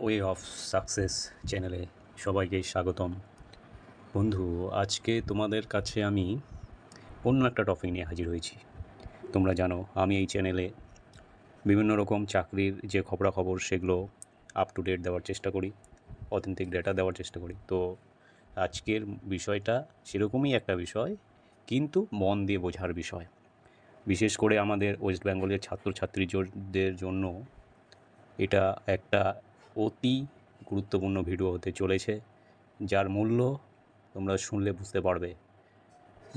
Way of success চ্যানেলে সবাইকে স্বাগতম। বন্ধু, আজকে তোমাদের কাছে আমি অন্য একটা টপিক নিয়ে হাজির হয়েছি। তোমরা জানো আমি এই চ্যানেলে বিভিন্ন রকম চাকরির যে খবরাখবর সেগুলো আপ টু ডেট দেওয়ার চেষ্টা করি, অথেন্টিক ডেটা দেওয়ার চেষ্টা করি। তো আজকের বিষয়টা সেরকমই একটা বিষয়, কিন্তু মন দিয়ে বোঝার বিষয়। বিশেষ করে আমাদের ওয়েস্ট বেঙ্গলের ছাত্রছাত্রীদের জন্য এটা একটা অতি গুরুত্বপূর্ণ ভিডিও হতে চলেছে, যার মূল্য তোমরা শুনলে বুঝতে পারবে।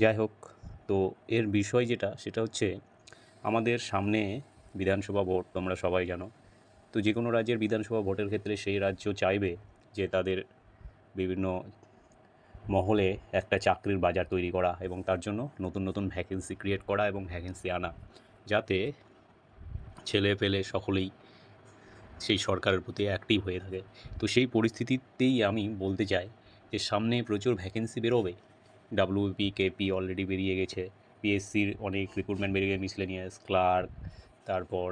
যাই হোক, তো এর বিষয় যেটা সেটা হচ্ছে আমাদের সামনে বিধানসভা ভোট, তোমরা সবাই জানো। তো যে কোনো রাজ্যের বিধানসভা ভোটের ক্ষেত্রে সেই রাজ্য চাইবে যে তাদের বিভিন্ন মহলে একটা চাকরির বাজার তৈরি করা এবং তার জন্য নতুন নতুন ভ্যাকেন্সি ক্রিয়েট করা এবং ভ্যাকেন্সি আনা, যাতে ছেলে পেলে সকলেই সেই সরকারের প্রতি অ্যাক্টিভ হয়ে থাকে। তো সেই পরিস্থিতিতেই আমি বলতে চাই যে সামনে প্রচুর ভ্যাকেন্সি বেরোবে। ডাব্লিউপি কেপি অলরেডি বেরিয়ে গেছে, পিএসসির অনেক রিক্রুটমেন্ট বেরিয়ে, মিসলেনিয়াস ক্লার্ক, তারপর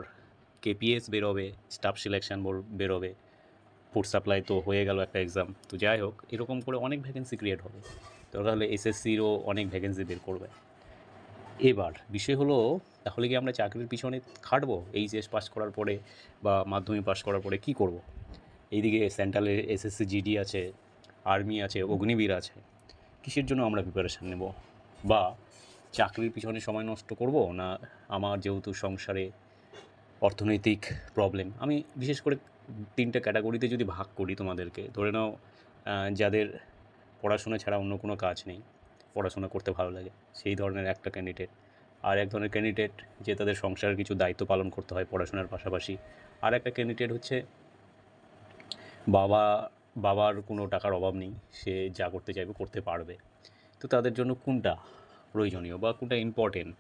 কেপিএস বেরোবে, স্টাফ সিলেকশন বেরোবে, ফুড সাপ্লাই তো হয়ে গেল একটা এক্সাম। তো যাই হোক, এরকম করে অনেক ভ্যাকেন্সি ক্রিয়েট হবে। তো তাহলে এসএসসিরও অনেক ভ্যাকেন্সি বের করবে। এবার বিষয় হলো, তাহলে কি আমরা চাকরির পিছনে খাটবো এইচএস পাস করার পরে বা মাধ্যমিক পাস করার পরে? কী করব? এইদিকে সেন্ট্রালের এসএসসি জিডি আছে, আর্মি আছে, অগ্নিবীর আছে। কিসের জন্য আমরা প্রিপারেশান নেব? বা চাকরির পিছনে সময় নষ্ট করব, না আমার যেহেতু সংসারে অর্থনৈতিক প্রবলেম, আমি বিশেষ করে তিনটে ক্যাটাগরিতে যদি ভাগ করি তোমাদেরকে, ধরে নাও যাদের পড়াশোনা ছাড়া অন্য কোনো কাজ নেই, পড়াশোনা করতে ভালো লাগে, সেই ধরনের একটা ক্যান্ডিডেট। আর এক ধরনের ক্যান্ডিডেট যে তাদের সংসারের কিছু দায়িত্ব পালন করতে হয় পড়াশোনার পাশাপাশি। আর একটা ক্যান্ডিডেট হচ্ছে বাবা বাবার কোনো টাকার অভাব নেই, সে যা করতে চাইবে করতে পারবে। তো তাদের জন্য কোনটা প্রয়োজনীয় বা কোনটা ইম্পর্টেন্ট?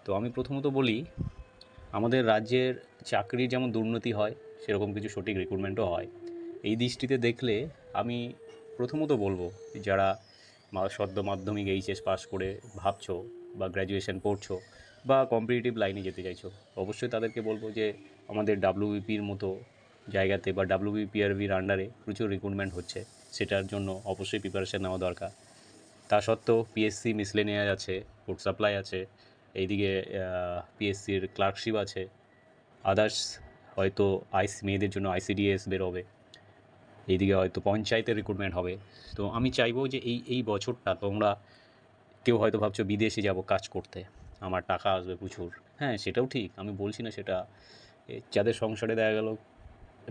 তো আমি প্রথমত বলি, আমাদের রাজ্যের চাকরির যেমন দুর্নীতি হয়, সেরকম কিছু সঠিক রিক্রুটমেন্টও হয়। এই দৃষ্টিতে দেখলে আমি প্রথমত বলবো, যারা সদ্য মাধ্যমিক এইচএস পাস করে ভাবছো বা গ্র্যাজুয়েশন পড়ছো বা কম্পিটিটিভ লাইনে যেতে চাইছো, অবশ্যই তাদেরকে বলবো যে আমাদের ডাব্লিউবিপির মতো জায়গাতে বা ডাব্লিউবিপিআরবির আন্ডারে প্রচুর রিক্রুটমেন্ট হচ্ছে, সেটার জন্য অবশ্যই প্রিপারেশান নেওয়া দরকার। তা সত্ত্বেও পিএসসি মিসলেনিয়াস আছে, ফুড সাপ্লাই আছে, এইদিকে পিএসসির ক্লার্কশিপ আছে, আদার্স হয়তো মেয়েদের জন্য আইসিডিএস বেরোবে, এইদিকে হয়তো পঞ্চায়েতের রিক্রুটমেন্ট হবে। তো আমি চাইবো যে এই এই বছরটা তোমরা, কেউ হয়তো ভাবছো বিদেশে যাব কাজ করতে, আমার টাকা আসবে প্রচুর। হ্যাঁ, সেটাও ঠিক, আমি বলছি না সেটা। যাদের সংসারে দেখা গেল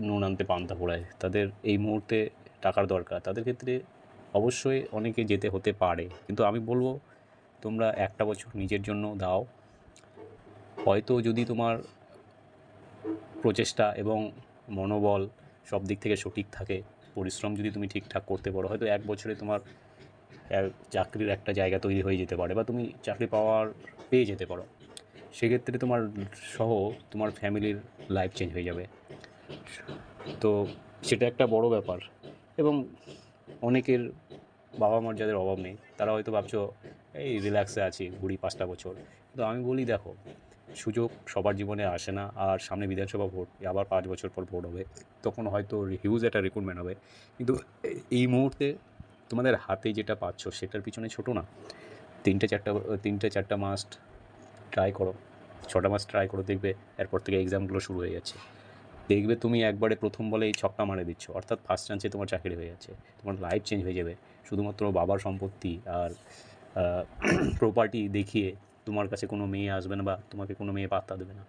নুন আনতে পান্তা ফোড়ায়, তাদের এই মুহূর্তে টাকার দরকার, তাদের ক্ষেত্রে অবশ্যই অনেকে যেতে হতে পারে। কিন্তু আমি বলবো, তোমরা একটা বছর নিজের জন্য দাও। হয়তো যদি তোমার প্রচেষ্টা এবং মনোবল সব দিক থেকে সঠিক থাকে, পরিশ্রম যদি তুমি ঠিকঠাক করতে পারো, হয়তো এক বছরে তোমার চাকরির একটা জায়গা তৈরি হয়ে যেতে পারে বা তুমি চাকরি পেয়ে যেতে পারো। সেক্ষেত্রে তোমার সহ তোমার ফ্যামিলির লাইফ চেঞ্জ হয়ে যাবে। তো সেটা একটা বড় ব্যাপার। এবং অনেকের বাবা মার যাদের অভাব নেই, তারা হয়তো ভাবছো এই রিল্যাক্সে আছি, ঘুরি 5টা বছর। কিন্তু আমি বলি, দেখো, সুযোগ সবার জীবনে আসে না। আর সামনে বিধানসভা ভোট, আবার 5 বছর পর ভোট হবে, তখন হয়তো হিউজ একটা রিক্রুটমেন্ট হবে। কিন্তু এই মুহূর্তে তোমাদের হাতে যেটা পাচ্ছ সেটার পিছনে ছোটো না। 3-4টা মাস ট্রাই করো, 6টা মাস ট্রাই করো, দেখবে এরপর থেকে এক্সামগুলো শুরু হয়ে যাচ্ছে। দেখবে তুমি একবারে প্রথম বলেই ছক্কা মারে দিচ্ছ, অর্থাৎ ফার্স্ট চান্সে তোমার চাকরি হয়ে যাচ্ছে, তোমার লাইফ চেঞ্জ হয়ে যাবে। শুধুমাত্র বাবার সম্পত্তি আর প্রপার্টি দেখিয়ে তোমার কাছে কোনো মেয়ে আসবে না, বা তোমাকে কোনো মেয়ে পাত্তা দেবে না।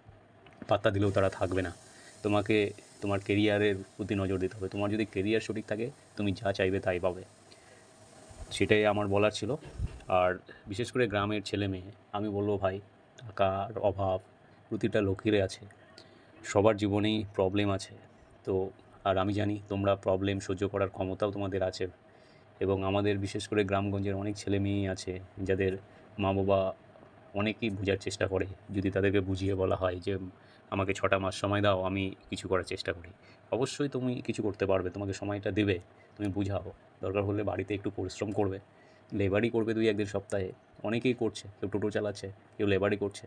পাত্তা দিলেও তারা থাকবে না। তোমাকে তোমার কেরিয়ারের প্রতি নজর দিতে হবে। তোমার যদি কেরিয়ার সঠিক থাকে, তুমি যা চাইবে তাই পাবে। সেটাই আমার বলার ছিল। আর বিশেষ করে গ্রামের ছেলে মেয়ে, আমি বলবো ভাই, টাকার অভাব প্রতিটা লোকেরই আছে, সবার জীবনেই প্রবলেম আছে। তো আর আমি জানি তোমরা প্রবলেম সহ্য করার ক্ষমতাও তোমাদের আছে। এবং আমাদের বিশেষ করে গ্রামগঞ্জের অনেক ছেলে মেয়েই আছে যাদের মা বাবা অনেকেই বোঝার চেষ্টা করে, যদি তাদেরকে বুঝিয়ে বলা হয় যে আমাকে 6টা মাস সময় দাও, আমি কিছু করার চেষ্টা করি। অবশ্যই তুমি কিছু করতে পারবে, তোমাকে সময়টা দেবে, তুমি বুঝাও। দরকার হলে বাড়িতে একটু পরিশ্রম করবে, লেবারই করবে 2-1 দিন সপ্তাহে। অনেকেই করছে, কেউ টোটো চালাচ্ছে, কেউ লেবারই করছে।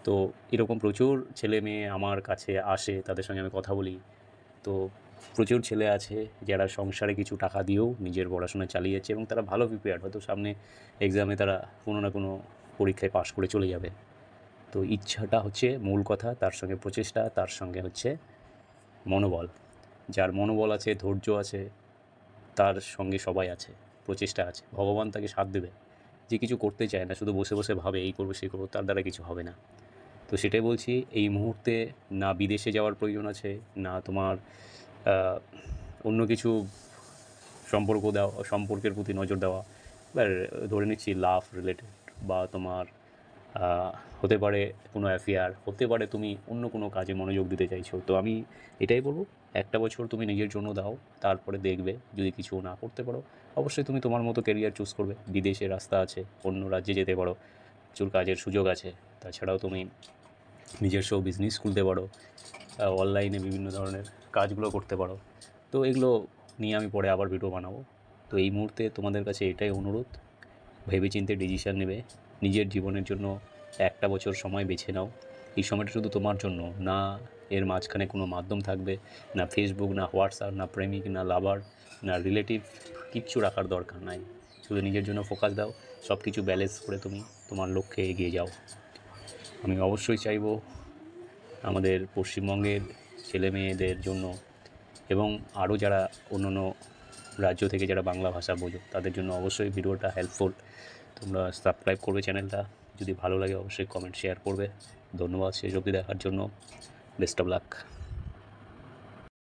তো এরকম প্রচুর ছেলে মেয়ে আমার কাছে আসে, তাদের সঙ্গে আমি কথা বলি। তো প্রচুর ছেলে আছে যারা সংসারে কিছু টাকা দিয়েও নিজের পড়াশোনা চালিয়ে যাচ্ছে এবং তারা ভালো প্রিপেয়ার্ড, হয়তো সামনে এক্সামে তারা কোনো না কোনো পরীক্ষায় পাশ করে চলে যাবে। তো ইচ্ছাটা হচ্ছে মূল কথা, তার সঙ্গে প্রচেষ্টা, তার সঙ্গে হচ্ছে মনোবল। যার মনোবল আছে, ধৈর্য আছে, তার সঙ্গে সবাই আছে, প্রচেষ্টা আছে, ভগবান তাকে সাথ দেবে। যে কিছু করতে চায় না, শুধু বসে বসে ভাবে এই করবো সেই করবো, তার দ্বারা কিছু হবে না। তো সেটাই বলছি, এই মুহূর্তে না বিদেশে যাওয়ার প্রয়োজন আছে, না তোমার অন্য কিছু সম্পর্কের প্রতি নজর দেওয়া, এবার ধরে নিচ্ছি লাভ রিলেটেড, বা তোমার হতে পারে কোনো অ্যাফেয়ার, হতে পারে তুমি অন্য কোনো কাজে মনোযোগ দিতে চাইছো। তো আমি এটাই বলবো, একটা বছর তুমি নিজের জন্য দাও, তারপরে দেখবে যদি কিছু না করতে পারো অবশ্যই তুমি তোমার মতো কেরিয়ার চুজ করবে। বিদেশে রাস্তা আছে, অন্য রাজ্যে যেতে পারো, প্রচুর কাজের সুযোগ আছে। তাছাড়াও তুমি নিজস্ব বিজনেস খুলতে পারো, অনলাইনে বিভিন্ন ধরনের কাজগুলো করতে পারো। তো এগুলো নিয়ে আমি পরে আবার ভিডিও বানাবো। তো এই মুহূর্তে তোমাদের কাছে এটাই অনুরোধ, ভেবেচিন্তে ডিসিশান নেবে। নিজের জীবনের জন্য একটা বছর সময় বেছে নাও। এই সময়টা শুধু তোমার জন্য না, এর মাঝখানে কোনো মাধ্যম থাকবে না, ফেসবুক না, হোয়াটসঅ্যাপ না, প্রেমিক না, লাভার না, রিলেটিভ, কিচ্ছু রাখার দরকার নাই। শুধু নিজের জন্য ফোকাস দাও, সব কিছু ব্যালেন্স করে তুমি তোমার লক্ষ্যে এগিয়ে যাও। আমি অবশ্যই চাইবো আমাদের পশ্চিমবঙ্গের ছেলে মেয়েদের জন্য, এবং আরও যারা অন্যান্য রাজ্য থেকে যারা বাংলা ভাষা বোঝো তাদের জন্য অবশ্যই ভিডিওটা হেল্পফুল। তোমরা সাবস্ক্রাইব করবে চ্যানেলটা, যদি ভালো লাগে অবশ্যই কমেন্ট শেয়ার করবে। ধন্যবাদ শেষ অবধি দেখার জন্য। Best of luck.